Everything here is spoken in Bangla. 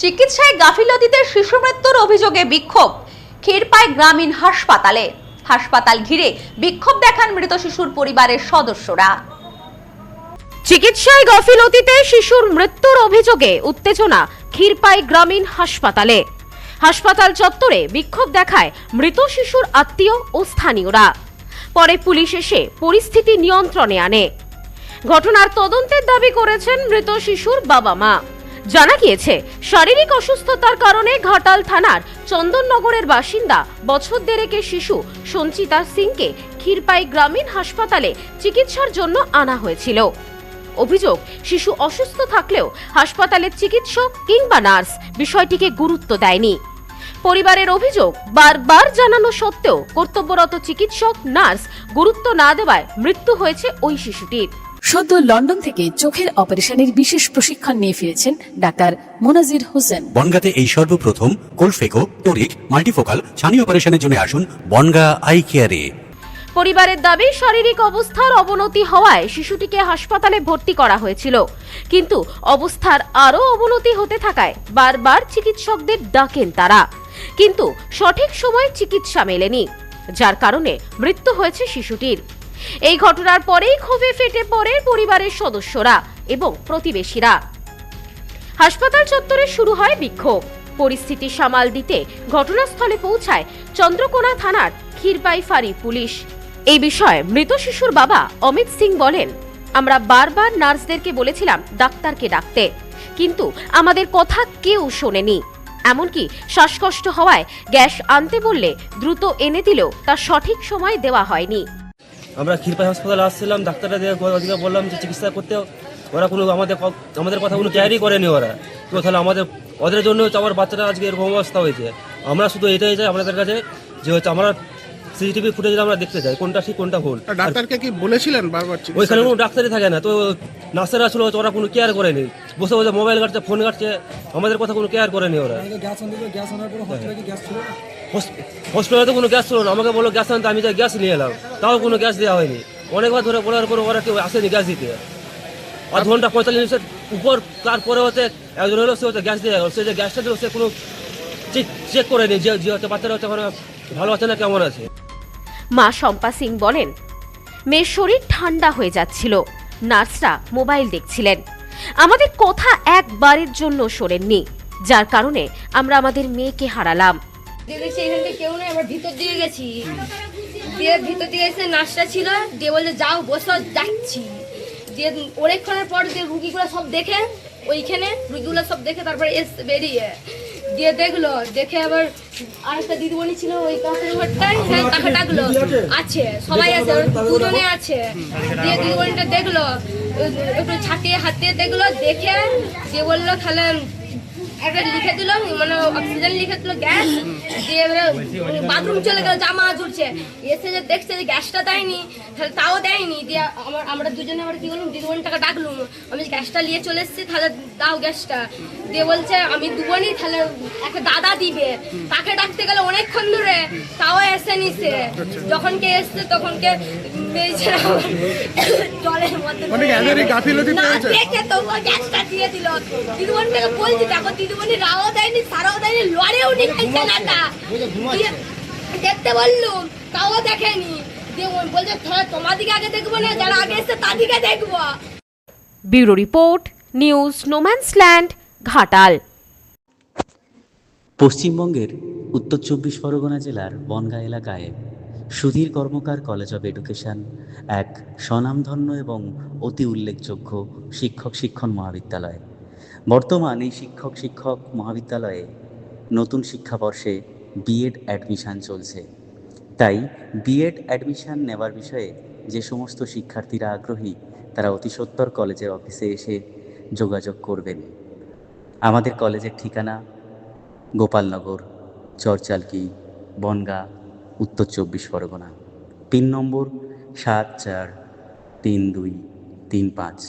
চিকিৎসায় গাফিলতিতে শিশু মৃত্যুর অভিযোগে বিক্ষোভ ক্ষীরপাই গ্রামীণ হাসপাতালে। হাসপাতাল ঘিরে বিক্ষোভ দেখান মৃত শিশুর পরিবারের সদস্যরা। চিকিৎসায় গাফিলতিতে শিশুর মৃত্যুর অভিযোগে উত্তেজনা ক্ষীরপাই গ্রামীণ হাসপাতালে। হাসপাতাল চত্বরে বিক্ষোভ দেখায় মৃত শিশুর আত্মীয় ও স্থানীয়রা। পরে পুলিশ এসে পরিস্থিতি নিয়ন্ত্রণে আনে। ঘটনার তদন্তের দাবি করেছেন মৃত শিশুর বাবা মা। জানা গিয়েছে, শারীরিক অসুস্থতার কারণে ঘাটাল থানার চন্দননগরের বাসিন্দা বছর দেড়েকের শিশু সঞ্চিতা সিংকে ক্ষীরপাই গ্রামীণ হাসপাতালে চিকিৎসার জন্য আনা হয়েছিল। অভিযোগ, শিশু অসুস্থ থাকলেও হাসপাতালের চিকিৎসক কিংবা নার্স বিষয়টিকে গুরুত্ব দেয়নি। পরিবারের অভিযোগ, বারবার জানানো সত্ত্বেও কর্তব্যরত চিকিৎসক নার্স গুরুত্ব না দেওয়ায় মৃত্যু হয়েছে ওই শিশুটির। সদ্য লন্ডন থেকে চোখের অপারেশনের বিশেষ প্রশিক্ষণ নিয়ে ফিরেছেন ডাক্তার মোনাজির হোসেন। বনগাঁতে এই সর্বপ্রথম কোলফেকো, টোরিক, মাল্টিফোকাল ছানি অপারেশনের জন্য আসুন বনগাঁ আই কেয়ারে। পরিবারের দাবি, শারীরিক অবস্থার অবনতি হওয়ায় শিশুটিকে হাসপাতালে ভর্তি করা হয়েছিল, কিন্তু অবস্থার আরও অবনতি হতে থাকায় বারবার চিকিৎসকদের ডাকেন তারা, কিন্তু সঠিক সময়ে চিকিৎসা মেলেনি, যার কারণে মৃত্যু হয়েছে শিশুটির। এই ঘটনার পরেই ক্ষোভে ফেটে পড়ে পরিবারের সদস্যরা এবং প্রতিবেশীরা। হাসপাতাল চত্বরে শুরু হয় বিক্ষোভ। পরিস্থিতি সামাল দিতে ঘটনাস্থলে পৌঁছায় চন্দ্রকোনা থানার ক্ষীরপাই ফাঁড়ি পুলিশ। এই বিষয়ে মৃত শিশুর বাবা অমিত সিং বলেন, আমরা বারবার নার্সদেরকে বলেছিলাম ডাক্তারকে ডাকতে, কিন্তু আমাদের কথা কেউ শোনেনি। এমনকি শ্বাসকষ্ট হওয়ায় গ্যাস আনতে বললে দ্রুত এনে দিলেও তা সঠিক সময় দেওয়া হয়নি। আমরা ক্ষীরপাই হাসপাতালে আসছিলাম, ডাক্তাররা ওদিকে বললাম যে চিকিৎসা করতে, ওরা কোনো আমাদের কথা কোনো কেয়ারই করেনি ওরা। তো তাহলে ওদের জন্য হচ্ছে আমার বাচ্চাটা আজকে এরকম অবস্থা হয়েছে। আমরা শুধু এটাই চাই আপনাদের কাছে যে হচ্ছে আমরা সিসিটিভি ফুটেজ আমরা দেখতে চাই কোনটা ঠিক কোনটা ভুল। ডাক্তারকে কি বলেছিলেন বারবার? ওইখানে কোনো ডাক্তারই থাকে না, তো নার্সেরা ছিল, ওরা কোনো কেয়ার করেনি, বসে বসে মোবাইল ঘাটছে, ফোন ঘাটছে, আমাদের কথা কোনো কেয়ার করেনি ওরা। হসপিটালে তো কোনো গ্যাস ছিল না, আমাকে বললো গ্যাস আনতে, আমি যাই গ্যাস নিয়ে এলাম, তাও কোনো গ্যাস দেওয়া হয়নি। অনেকবার ধরে বলার পর ওরা কেউ আসেনি গ্যাস দিতে। 8 ঘন্টা 45 মিনিটের উপর তারপরে হচ্ছে একজন হলো, সে হচ্ছে গ্যাস দিয়ে গেল। সে যে গ্যাসটা দিল সে কোনো চেক করেনি যে হচ্ছে বাচ্চারা হচ্ছে ভালো আছে না কেমন আছে। মা শম্পা সিং বলেন, মেয়ের শরীর ঠান্ডা হয়ে যাচ্ছিল, নার্সরা মোবাইল দেখছিলেন, আমাদের কথা একবারের জন্য শোনেননি, যার কারণে আমরা আমাদের মেয়েকে হারালাম। দেখেছি এখানে কেউ নেই, আমরা ভিতর দিকে গেছি, দিয়ে ভিতর দিকে এসে নার্সটা ছিল, দিয়ে বললে যাও বসো, যাচ্ছি। দিয়ে অনেকক্ষণের পর দিয়ে রুগীগুলো সব দেখে, ওইখানে রুগীগুলো সব দেখে তারপরে এসে বেরিয়ে দিয়ে দেখলো, দেখে আবার আরেকটা দিদিমণি ছিল ওই কাছের ঘরটায়, হ্যাঁ তাকে ডাকলো, আছে সবাই আছে, দুজনে আছে। দিয়ে দিদিমণিটা দেখলো, একটু ছাটিয়ে হাতিয়ে দেখলো, দেখে দিয়ে বললো তাহলে একটা লিখে দিল, মানে অক্সিজেন লিখে দিল, গ্যাস দিয়ে বাথরুম চলে গেল, জামা ঝুলছে, এসে যে দেখছে যে গ্যাসটা দেয়নি, তাহলে তাও দেয়নি। দিয়ে আমরা দুজনে আবার কি করলাম, দিদিমণিটাকে ডাকলুম, আমি গ্যাসটা নিয়ে চলে এসেছি, তাহলে দাও গ্যাসটা। দিয়ে বলছে আমি দুবনি, তাহলে একটা দাদা দিবে, তাকে ডাকতে গেলে অনেকক্ষণ ধরে, তাও এসে নিছে। যখনকে এসছে তখনকে জলের মধ্যে দেখে তো গ্যাসটা দিয়ে দিল। দিদিমণিটাকে বলছি, দেখো দিদিমণি রাও দেয়নি, সারাও দেয়নি, লড়েও নি খাইছে না, দেখতে বললুম তাও দেখেনি। দিয়ে বলছে তোমাদিকে আগে দেখবো না, যারা আগে এসছে তাদিকে দেখবো। Bureau report, news no man's land, Ghatal. পশ্চিমবঙ্গের উত্তর 24 পরগনা জেলার বনগাঁ এলাকায় সুধীর কর্মকার কলেজ অব এডুকেশন এক স্বনামধন্য এবং অতি উল্লেখযোগ্য শিক্ষণ মহাবিদ্যালয়। বর্তমান এই শিক্ষক মহাবিদ্যালয়ে নতুন শিক্ষাবর্ষে বিএড অ্যাডমিশান চলছে। তাই বিএড অ্যাডমিশান নেওয়ার বিষয়ে যে সমস্ত শিক্ষার্থীরা আগ্রহী, তারা অতি সত্বর কলেজের অফিসে এসে যোগাযোগ করবেন। আমাদের কলেজের ঠিকানা গোপালনগর, চরচালকি, বনগাঁ, উত্তর 24 পরগনা। পিন নম্বর 743235।